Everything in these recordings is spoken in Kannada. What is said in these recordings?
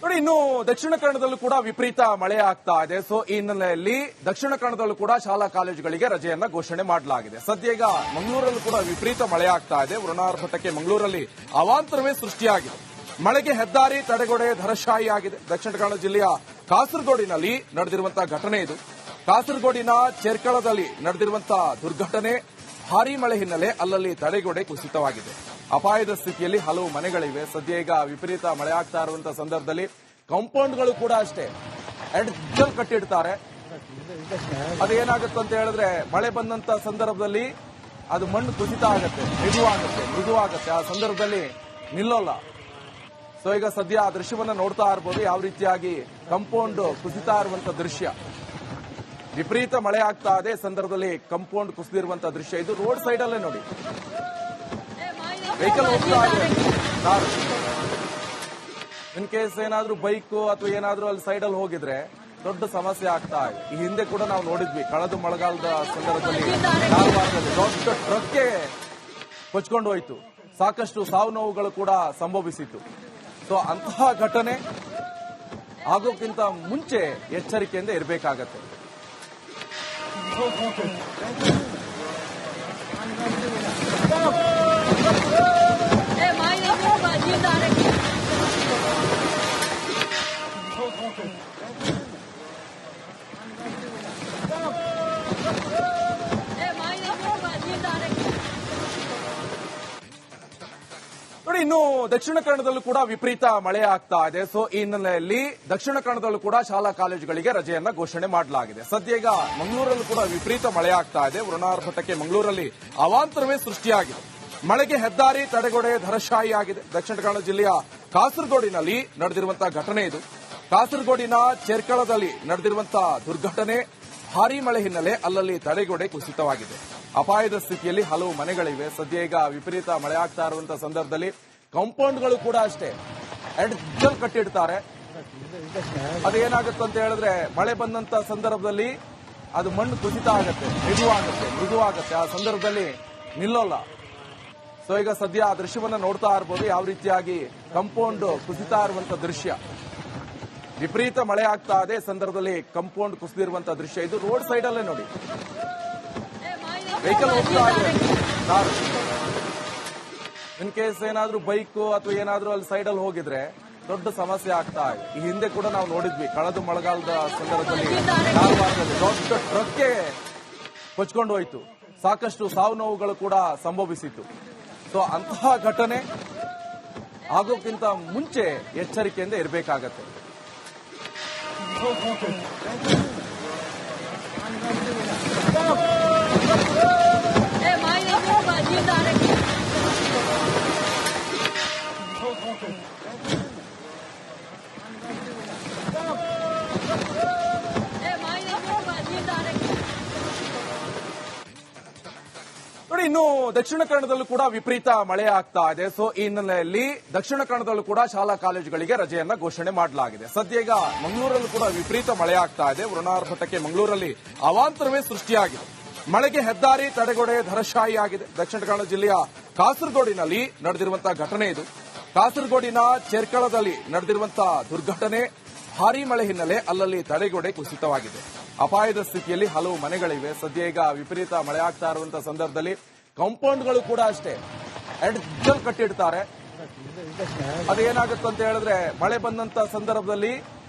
ನೋಡಿ, ಇನ್ನು ದಕ್ಷಿಣ ಕನ್ನಡದಲ್ಲೂ ಕೂಡ ವಿಪರೀತ ಮಳೆ ಆಗ್ತಾ ಇದೆ. ಸೊ ಈ ಹಿನ್ನೆಲೆಯಲ್ಲಿ ದಕ್ಷಿಣ ಕನ್ನಡದಲ್ಲೂ ಕೂಡ ಶಾಲಾ ಕಾಲೇಜುಗಳಿಗೆ ರಜೆಯನ್ನ ಘೋಷಣೆ ಮಾಡಲಾಗಿದೆ. ಸದ್ಯ ಈಗ ಮಂಗಳೂರಲ್ಲೂ ಕೂಡ ವಿಪರೀತ ಮಳೆ ಆಗ್ತಾ ಇದೆ. ವರುಣಾರ್ಭಟಕ್ಕೆ ಮಂಗಳೂರಲ್ಲಿ ಅವಾಂತರವೇ ಸೃಷ್ಟಿಯಾಗಿದೆ. ಮಳೆಗೆ ಹೆದ್ದಾರಿ ತಡೆಗೋಡೆ ಧರಶಾಹಿ ಆಗಿದೆ. ದಕ್ಷಿಣ ಕನ್ನಡ ಜಿಲ್ಲೆಯ ಕಾಸರಗೋಡಿನಲ್ಲಿ ನಡೆದಿರುವಂತಹ ಘಟನೆ ಇದು. ಕಾಸರಗೋಡಿನ ಚೆರ್ಕಳದಲ್ಲಿ ನಡೆದಿರುವಂತಹ ದುರ್ಘಟನೆ. ಭಾರೀ ಮಳೆ ಹಿನ್ನೆಲೆ ಅಲ್ಲಲ್ಲಿ ತಡೆಗೋಡೆ ಕುಸಿತವಾಗಿದೆ. ಅಪಾಯದ ಸ್ಥಿತಿಯಲ್ಲಿ ಹಲವು ಮನೆಗಳಿವೆ. ಸದ್ಯ ಈಗ ವಿಪರೀತ ಮಳೆ ಆಗ್ತಾ ಇರುವಂತಹ ಸಂದರ್ಭದಲ್ಲಿ ಕಾಂಪೌಂಡ್ಗಳು ಕೂಡ ಅಷ್ಟೇ ಎಡ್ಜಲ್ ಕಟ್ಟಿಡ್ತಾರೆ. ಅದೇನಾಗುತ್ತೆ ಅಂತ ಹೇಳಿದ್ರೆ ಮಳೆ ಬಂದಂತ ಸಂದರ್ಭದಲ್ಲಿ ಅದು ಮಣ್ಣು ಕುಸಿತ ಆಗುತ್ತೆ, ಮೃದುವಾಗುತ್ತೆ. ಆ ಸಂದರ್ಭದಲ್ಲಿ ನಿಲ್ಲೋಲ್ಲ. ಸೊ ಈಗ ಸದ್ಯ ಆ ದೃಶ್ಯವನ್ನ ನೋಡ್ತಾ ಇರಬಹುದು, ಯಾವ ರೀತಿಯಾಗಿ ಕಾಂಪೌಂಡ್ ಕುಸಿತಾ ಇರುವಂತ ದೃಶ್ಯ. ವಿಪರೀತ ಮಳೆ ಆಗ್ತಾ ಇದೆ ಸಂದರ್ಭದಲ್ಲಿ ಕಾಂಪೌಂಡ್ ಕುಸಿದಿರುವಂತಹ ದೃಶ್ಯ ಇದು. ರೋಡ್ ಸೈಡ್ ಅಲ್ಲೇ ನೋಡಿ, ವೆಹಿಕಲ್ ಹೋಗ್ತಾ ಇದೆ, ಕಾರ್. ಇನ್ ಕೇಸ್ ಏನಾದ್ರೂ ಬೈಕ್ ಅಥವಾ ಏನಾದ್ರೂ ಅಲ್ಲಿ ಸೈಡ್ ಅಲ್ಲಿ ಹೋಗಿದ್ರೆ ದೊಡ್ಡ ಸಮಸ್ಯೆ ಆಗ್ತಾ ಇದೆ. ಈ ಹಿಂದೆ ಕೂಡ ನಾವು ನೋಡಿದ್ವಿ, ಕಳೆದ ಮಳೆಗಾಲದ ಸಂದರ್ಭದಲ್ಲಿ ಕಾರವಾರದಲ್ಲಿ ದೊಡ್ಡ ಟ್ರಕ್ಗೆ ಕೊಚ್ಕೊಂಡು ಹೋಯಿತು. ಸಾಕಷ್ಟು ಸಾವು ನೋವುಗಳು ಕೂಡ ಸಂಭವಿಸಿತು. ಸೊ ಅಂತಹ ಘಟನೆ ಆಗೋಕ್ಕಿಂತ ಮುಂಚೆ ಎಚ್ಚರಿಕೆಯಿಂದ ಇರಬೇಕಾಗತ್ತೆ. ನೋಡಿ, ಇನ್ನು ದಕ್ಷಿಣ ಕನ್ನಡದಲ್ಲೂ ಕೂಡ ವಿಪರೀತ ಮಳೆ ಆಗ್ತಾ ಇದೆ. ಸೊ ಈ ಹಿನ್ನೆಲೆಯಲ್ಲಿ ದಕ್ಷಿಣ ಕನ್ನಡದಲ್ಲೂ ಕೂಡ ಶಾಲಾ ಕಾಲೇಜುಗಳಿಗೆ ರಜೆಯನ್ನ ಘೋಷಣೆ ಮಾಡಲಾಗಿದೆ. ಸದ್ಯ ಈಗ ಮಂಗಳೂರಲ್ಲೂ ಕೂಡ ವಿಪರೀತ ಮಳೆ ಆಗ್ತಾ ಇದೆ. ವರುಣಾರ್ಭಟಕ್ಕೆ ಮಂಗಳೂರಲ್ಲಿ ಅವಾಂತರವೇ ಸೃಷ್ಟಿಯಾಗಿದೆ. ಮಳೆಗೆ ಹೆದ್ದಾರಿ ತಡೆಗೋಡೆ ಧರಶಾಹಿ ಆಗಿದೆ. ದಕ್ಷಿಣ ಕನ್ನಡ ಜಿಲ್ಲೆಯ ಕಾಸರಗೋಡಿನಲ್ಲಿ ನಡೆದಿರುವಂತಹ ಘಟನೆ ಇದು. ಕಾಸರಗೋಡಿನ ಚೆರ್ಕಳದಲ್ಲಿ ನಡೆದಿರುವಂತಹ ದುರ್ಘಟನೆ. ಭಾರೀ ಮಳೆ ಹಿನ್ನೆಲೆ ಅಲ್ಲಲ್ಲಿ ತಡೆಗೋಡೆ ಕುಸಿತವಾಗಿದೆ. ಅಪಾಯದ ಸ್ಥಿತಿಯಲ್ಲಿ ಹಲವು ಮನೆಗಳಿವೆ. ಸದ್ಯ ಈಗ ವಿಪರೀತ ಮಳೆ ಆಗ್ತಾ ಇರುವಂತಹ ಸಂದರ್ಭದಲ್ಲಿ ಕಾಂಪೌಂಡ್ಗಳು ಕೂಡ ಅಷ್ಟೇ ಎಡ್ಜಲ್ ಕಟ್ಟಿಡ್ತಾರೆ. ಅದೇನಾಗುತ್ತೆ ಅಂತ ಹೇಳಿದ್ರೆ ಮಳೆ ಬಂದಂತ ಸಂದರ್ಭದಲ್ಲಿ ಅದು ಮಣ್ಣು ಕುಸಿತ ಆಗುತ್ತೆ, ಮೃದುವಾಗುತ್ತೆ. ಆ ಸಂದರ್ಭದಲ್ಲಿ ನಿಲ್ಲೋಲ್ಲ. ಸೊ ಈಗ ಸದ್ಯ ಆ ದೃಶ್ಯವನ್ನ ನೋಡ್ತಾ ಇರಬಹುದು, ಯಾವ ರೀತಿಯಾಗಿ ಕಾಂಪೌಂಡ್ ಕುಸಿತಾ ಇರುವಂತಹ ದೃಶ್ಯ. ವಿಪರೀತ ಮಳೆ ಆಗ್ತಾ ಇದೆ ಸಂದರ್ಭದಲ್ಲಿ ಕಾಂಪೌಂಡ್ ಕುಸಿದಿರುವಂತಹ ದೃಶ್ಯ ಇದು. ರೋಡ್ ಸೈಡ್ ಅಲ್ಲೇ ನೋಡಿ, ವೆಹಿಕಲ್ ಹೋಗ್ತಾ ಇದೆ, ಕಾರ್. ಇನ್ ಕೇಸ್ ಏನಾದ್ರೂ ಬೈಕ್ ಅಥವಾ ಏನಾದ್ರೂ ಅಲ್ಲಿ ಸೈಡ್ ಅಲ್ಲಿ ಹೋಗಿದ್ರೆ ದೊಡ್ಡ ಸಮಸ್ಯೆ ಆಗ್ತಾ ಇದೆ. ಈ ಹಿಂದೆ ಕೂಡ ನಾವು ನೋಡಿದ್ವಿ, ಕಳೆದ ಮಳೆಗಾಲದ ಸಂದರ್ಭದಲ್ಲಿ ಕಾರವಾರದಲ್ಲಿ ದೊಡ್ಡ ಟ್ರಕ್ಗೆ ಕೊಚ್ಕೊಂಡು ಹೋಯಿತು. ಸಾಕಷ್ಟು ಸಾವು ನೋವುಗಳು ಕೂಡ ಸಂಭವಿಸಿತು. ಸೊ ಅಂತಹ ಘಟನೆ ಆಗೋಕ್ಕಿಂತ ಮುಂಚೆ ಎಚ್ಚರಿಕೆಯಿಂದ ಇರಬೇಕಾಗತ್ತೆ. ನೋಡಿ, ಇನ್ನು ದಕ್ಷಿಣ ಕನ್ನಡದಲ್ಲೂ ಕೂಡ ವಿಪರೀತ ಮಳೆ ಆಗ್ತಾ ಇದೆ. ಸೊ ಈ ಹಿನ್ನೆಲೆಯಲ್ಲಿ ದಕ್ಷಿಣ ಕನ್ನಡದಲ್ಲೂ ಕೂಡ ಶಾಲಾ ಕಾಲೇಜುಗಳಿಗೆ ರಜೆಯನ್ನ ಘೋಷಣೆ ಮಾಡಲಾಗಿದೆ. ಸದ್ಯ ಈಗ ಮಂಗಳೂರಲ್ಲೂ ಕೂಡ ವಿಪರೀತ ಮಳೆ ಆಗ್ತಾ ಇದೆ. ವರುಣಾರ್ಭಟಕ್ಕೆ ಮಂಗಳೂರಲ್ಲಿ ಅವಾಂತರವೇ ಸೃಷ್ಟಿಯಾಗಿದೆ. ಮಳೆಗೆ ಹೆದ್ದಾರಿ ತಡೆಗೋಡೆ ಧರಶಾಹಿ ಆಗಿದೆ. ದಕ್ಷಿಣ ಕನ್ನಡ ಜಿಲ್ಲೆಯ ಕಾಸರಗೋಡಿನಲ್ಲಿ ನಡೆದಿರುವಂತಹ ಘಟನೆ ಇದು. ಕಾಸರಗೋಡಿನ ಚೆರ್ಕಳದಲ್ಲಿ ನಡೆದಿರುವಂತಹ ದುರ್ಘಟನೆ. ಭಾರೀ ಮಳೆ ಹಿನ್ನೆಲೆ ಅಲ್ಲಲ್ಲಿ ತಡೆಗೋಡೆ ಕುಸಿತವಾಗಿದೆ. ಅಪಾಯದ ಸ್ಥಿತಿಯಲ್ಲಿ ಹಲವು ಮನೆಗಳಿವೆ. ಸದ್ಯ ಈಗ ವಿಪರೀತ ಮಳೆ ಆಗ್ತಾ ಇರುವಂತಹ ಸಂದರ್ಭದಲ್ಲಿ ಕಾಂಪೌಂಡ್ಗಳು ಕೂಡ ಅಷ್ಟೇ ಎಡ್ಜಲ್ ಕಟ್ಟಿಡ್ತಾರೆ. ಅದೇನಾಗುತ್ತೆ ಅಂತ ಹೇಳಿದ್ರೆ ಮಳೆ ಬಂದಂತ ಸಂದರ್ಭದಲ್ಲಿ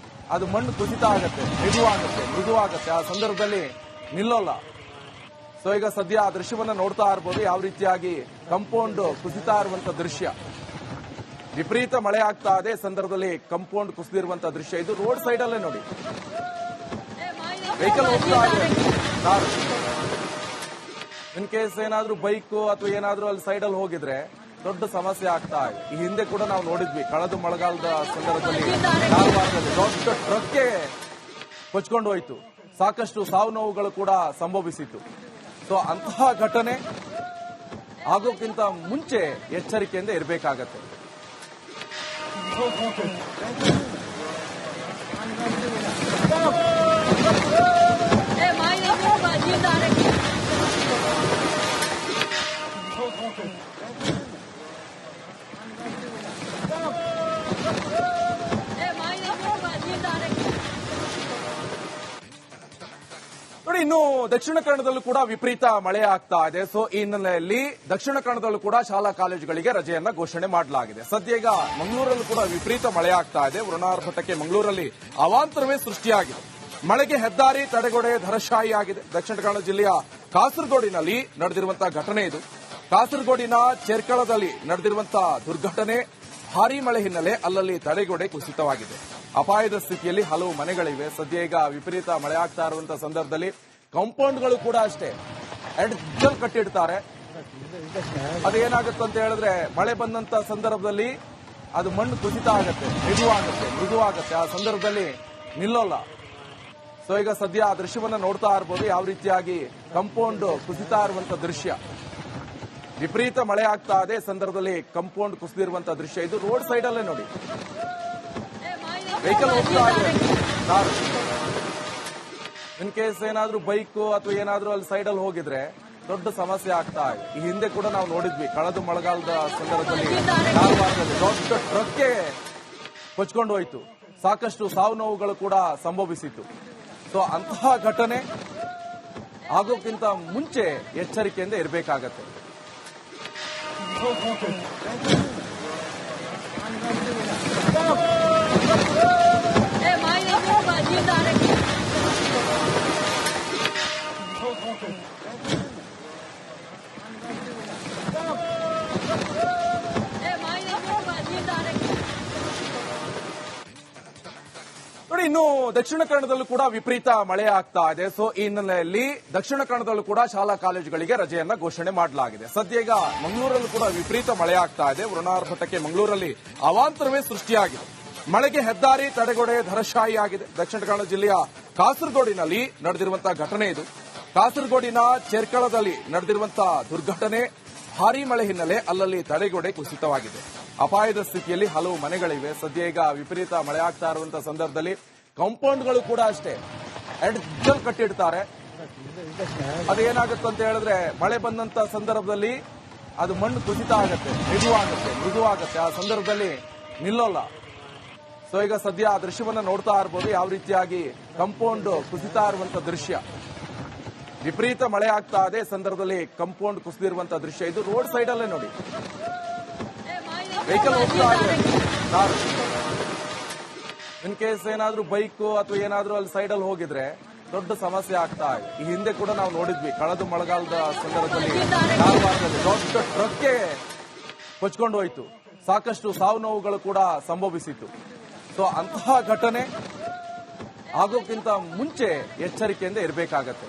ಅದು ಮಣ್ಣು ಕುಸಿತ ಆಗುತ್ತೆ, ಮೃದುವಾಗುತ್ತೆ. ಆ ಸಂದರ್ಭದಲ್ಲಿ ನಿಲ್ಲೋಲ್ಲ. ಸೊ ಈಗ ಸದ್ಯ ಆ ದೃಶ್ಯವನ್ನ ನೋಡ್ತಾ ಇರಬಹುದು, ಯಾವ ರೀತಿಯಾಗಿ ಕಾಂಪೌಂಡ್ ಕುಸಿತಾ ಇರುವಂತಹ ದೃಶ್ಯ. ವಿಪರೀತ ಮಳೆ ಆಗ್ತಾ ಇದೆ ಸಂದರ್ಭದಲ್ಲಿ ಕಾಂಪೌಂಡ್ ಕುಸಿದಿರುವಂತಹ ದೃಶ್ಯ ಇದು. ರೋಡ್ ಸೈಡ್ ಅಲ್ಲೇ ನೋಡಿ, ವೆಹಿಕಲ್ ಹೋಗ್ತಾ ಇದೆ, ಕಾರ್. ಇನ್ ಕೇಸ್ ಏನಾದ್ರೂ ಬೈಕ್ ಅಥವಾ ಏನಾದ್ರೂ ಅಲ್ಲಿ ಸೈಡ್ ಅಲ್ಲಿ ಹೋಗಿದ್ರೆ ದೊಡ್ಡ ಸಮಸ್ಯೆ ಆಗ್ತಾ ಇದೆ. ಈ ಹಿಂದೆ ಕೂಡ ನಾವು ನೋಡಿದ್ವಿ, ಕಳೆದ ಮಳೆಗಾಲದ ಸಂದರ್ಭದಲ್ಲಿ ಕಾರವಾರದಲ್ಲಿ ದೊಡ್ಡ ಟ್ರಕ್ಗೆ ಕೊಚ್ಕೊಂಡು ಹೋಯಿತು. ಸಾಕಷ್ಟು ಸಾವು ನೋವುಗಳು ಕೂಡ ಸಂಭವಿಸಿತು. ಸೊ ಅಂತಹ ಘಟನೆ ಆಗೋಕ್ಕಿಂತ ಮುಂಚೆ ಎಚ್ಚರಿಕೆಯಿಂದ ಇರಬೇಕಾಗತ್ತೆ. ಇನ್ನು ದಕ್ಷಿಣ ಕನ್ನಡದಲ್ಲೂ ಕೂಡ ವಿಪರೀತ ಮಳೆ ಆಗ್ತಾ ಇದೆ. ಸೊ ಈ ಹಿನ್ನೆಲೆಯಲ್ಲಿ ದಕ್ಷಿಣ ಕನ್ನಡದಲ್ಲೂ ಕೂಡ ಶಾಲಾ ಕಾಲೇಜುಗಳಿಗೆ ರಜೆಯನ್ನ ಘೋಷಣೆ ಮಾಡಲಾಗಿದೆ. ಸದ್ಯ ಈಗ ಮಂಗಳೂರಲ್ಲೂ ಕೂಡ ವಿಪರೀತ ಮಳೆ ಆಗ್ತಾ ಇದೆ. ವರುಣಾರ್ಭಟಕ್ಕೆ ಮಂಗಳೂರಲ್ಲಿ ಅವಾಂತರವೇ ಸೃಷ್ಟಿಯಾಗಿದೆ. ಮಳೆಗೆ ಹೆದ್ದಾರಿ ತಡೆಗೋಡೆ ಧರಶಾಹಿಯಾಗಿದೆ. ದಕ್ಷಿಣ ಕನ್ನಡ ಜಿಲ್ಲೆಯ ಕಾಸರಗೋಡಿನಲ್ಲಿ ನಡೆದಿರುವಂತಹ ಘಟನೆ ಇದು. ಕಾಸರಗೋಡಿನ ಚೆರ್ಕಳದಲ್ಲಿ ನಡೆದಿರುವಂತಹ ದುರ್ಘಟನೆ. ಭಾರೀ ಮಳೆ ಹಿನ್ನೆಲೆ ಅಲ್ಲಲ್ಲಿ ತಡೆಗೋಡೆ ಕುಸಿತವಾಗಿದೆ. ಅಪಾಯದ ಸ್ಥಿತಿಯಲ್ಲಿ ಹಲವು ಮನೆಗಳಿವೆ. ಸದ್ಯ ಈಗ ವಿಪರೀತ ಮಳೆ ಆಗ್ತಾ ಇರುವಂತಹ ಸಂದರ್ಭದಲ್ಲಿ ಕಾಂಪೌಂಡ್ಗಳು ಕೂಡ ಅಷ್ಟೇ ಎಡ್ಜಲ್ ಕಟ್ಟಿಡ್ತಾರೆ. ಅದೇನಾಗುತ್ತೆ ಅಂತ ಹೇಳಿದ್ರೆ ಮಳೆ ಬಂದಂತ ಸಂದರ್ಭದಲ್ಲಿ ಅದು ಮಣ್ಣು ಕುಸಿತ ಆಗುತ್ತೆ, ಮೃದುವಾಗುತ್ತೆ. ಆ ಸಂದರ್ಭದಲ್ಲಿ ನಿಲ್ಲೋಲ್ಲ. ಸೊ ಈಗ ಸದ್ಯ ಆ ದೃಶ್ಯವನ್ನ ನೋಡ್ತಾ ಇರಬಹುದು, ಯಾವ ರೀತಿಯಾಗಿ ಕಾಂಪೌಂಡ್ ಕುಸಿತಾ ಇರುವಂತ ದೃಶ್ಯ. ವಿಪರೀತ ಮಳೆ ಆಗ್ತಾ ಇದೆ ಸಂದರ್ಭದಲ್ಲಿ ಕಾಂಪೌಂಡ್ ಕುಸಿದಿರುವಂತಹ ದೃಶ್ಯ ಇದು. ರೋಡ್ ಸೈಡ್ ಅಲ್ಲೇ ನೋಡಿ, ವೆಹಿಕಲ್ ಹೋಗ್ತಾ ಇದೆ, ಕಾರ್. ಇನ್ ಕೇಸ್ ಏನಾದ್ರೂ ಬೈಕ್ ಅಥವಾ ಏನಾದ್ರೂ ಅಲ್ಲಿ ಸೈಡ್ ಅಲ್ಲಿ ಹೋಗಿದ್ರೆ ದೊಡ್ಡ ಸಮಸ್ಯೆ ಆಗ್ತಾ ಇದೆ. ಈ ಹಿಂದೆ ಕೂಡ ನಾವು ನೋಡಿದ್ವಿ, ಕಳೆದ ಮಳೆಗಾಲದ ಸಂದರ್ಭದಲ್ಲಿ ಕಾರವಾರದಲ್ಲಿ ದೊಡ್ಡ ಟ್ರಕ್ಗೆ ಕೊಚ್ಕೊಂಡು ಹೋಯಿತು. ಸಾಕಷ್ಟು ಸಾವು ನೋವುಗಳು ಕೂಡ ಸಂಭವಿಸಿತು. ಸೊ ಅಂತಹ ಘಟನೆ ಆಗೋಕ್ಕಿಂತ ಮುಂಚೆ ಎಚ್ಚರಿಕೆಯಿಂದ ಇರಬೇಕಾಗತ್ತೆ. ನೋಡಿ, ಇನ್ನು ದಕ್ಷಿಣ ಕನ್ನಡದಲ್ಲೂ ಕೂಡ ವಿಪರೀತ ಮಳೆ ಆಗ್ತಾ ಇದೆ. ಸೊ ಈ ಹಿನ್ನೆಲೆಯಲ್ಲಿ ದಕ್ಷಿಣ ಕನ್ನಡದಲ್ಲೂ ಕೂಡ ಶಾಲಾ ಕಾಲೇಜುಗಳಿಗೆ ರಜೆಯನ್ನ ಘೋಷಣೆ ಮಾಡಲಾಗಿದೆ. ಸದ್ಯ ಈಗ ಮಂಗಳೂರಲ್ಲೂ ಕೂಡ ವಿಪರೀತ ಮಳೆ ಆಗ್ತಾ ಇದೆ. ವರುಣಾರ್ಭಟಕ್ಕೆ ಮಂಗಳೂರಲ್ಲಿ ಅವಾಂತರವೇ ಸೃಷ್ಟಿಯಾಗಿದೆ. ಮಳೆಗೆ ಹೆದ್ದಾರಿ ತಡೆಗೋಡೆ ಧರಶಾಹಿಯಾಗಿದೆ. ದಕ್ಷಿಣ ಕನ್ನಡ ಜಿಲ್ಲೆಯ ಕಾಸರಗೋಡಿನಲ್ಲಿ ನಡೆದಿರುವಂತಹ ಘಟನೆ ಇದು. ಕಾಸರಗೋಡಿನ ಚೆರ್ಕಳದಲ್ಲಿ ನಡೆದಿರುವಂತಹ ದುರ್ಘಟನೆ. ಭಾರೀ ಮಳೆ ಹಿನ್ನೆಲೆ ಅಲ್ಲಲ್ಲಿ ತಡೆಗೋಡೆ ಕುಸಿತವಾಗಿದೆ. ಅಪಾಯದ ಸ್ಥಿತಿಯಲ್ಲಿ ಹಲವು ಮನೆಗಳಿವೆ. ಸದ್ಯ ಈಗ ವಿಪರೀತ ಮಳೆ ಆಗ್ತಾ ಇರುವಂತಹ ಸಂದರ್ಭದಲ್ಲಿ ಕಾಂಪೌಂಡ್ಗಳು ಕೂಡ ಅಷ್ಟೇ ಎಡ್ಜಲ್ ಕಟ್ಟಿಡ್ತಾರೆ. ಅದೇನಾಗುತ್ತೆ ಅಂತ ಹೇಳಿದ್ರೆ ಮಳೆ ಬಂದಂತ ಸಂದರ್ಭದಲ್ಲಿ ಅದು ಮಣ್ಣು ಕುಸಿತ ಆಗುತ್ತೆ, ಮೃದುವಾಗುತ್ತೆ. ಆ ಸಂದರ್ಭದಲ್ಲಿ ನಿಲ್ಲೋಲ್ಲ. ಸೊ ಈಗ ಸದ್ಯ ಆ ದೃಶ್ಯವನ್ನ ನೋಡ್ತಾ ಇರಬಹುದು, ಯಾವ ರೀತಿಯಾಗಿ ಕಾಂಪೌಂಡ್ ಕುಸಿತಾ ಇರುವಂತಹ ದೃಶ್ಯ. ವಿಪರೀತ ಮಳೆ ಆಗ್ತಾ ಇದೆ ಸಂದರ್ಭದಲ್ಲಿ ಕಾಂಪೌಂಡ್ ಕುಸಿದಿರುವಂತಹ ದೃಶ್ಯ ಇದು. ರೋಡ್ ಸೈಡ್ ಅಲ್ಲೇ ನೋಡಿ, ವೆಹಿಕಲ್ ಹೋಗ್ತಾ ಇದೆ, ಕಾರ್. ಇನ್ ಕೇಸ್ ಏನಾದ್ರೂ ಬೈಕ್ ಅಥವಾ ಏನಾದ್ರೂ ಅಲ್ಲಿ ಸೈಡ್ ಅಲ್ಲಿ ಹೋಗಿದ್ರೆ ದೊಡ್ಡ ಸಮಸ್ಯೆ ಆಗ್ತಾ ಇದೆ. ಈ ಹಿಂದೆ ಕೂಡ ನಾವು ನೋಡಿದ್ವಿ, ಕಳೆದ ಮಳೆಗಾಲದ ಸಂದರ್ಭದಲ್ಲಿ ಕಾರವಾರದಲ್ಲಿ ದೊಡ್ಡ ಟ್ರಕ್ಗೆ ಕೊಚ್ಕೊಂಡು ಹೋಯಿತು. ಸಾಕಷ್ಟು ಸಾವು ನೋವುಗಳು ಕೂಡ ಸಂಭವಿಸಿತು. ಸೊ ಅಂತಹ ಘಟನೆ ಆಗೋಕ್ಕಿಂತ ಮುಂಚೆ ಎಚ್ಚರಿಕೆಯಿಂದ ಇರಬೇಕಾಗತ್ತೆ.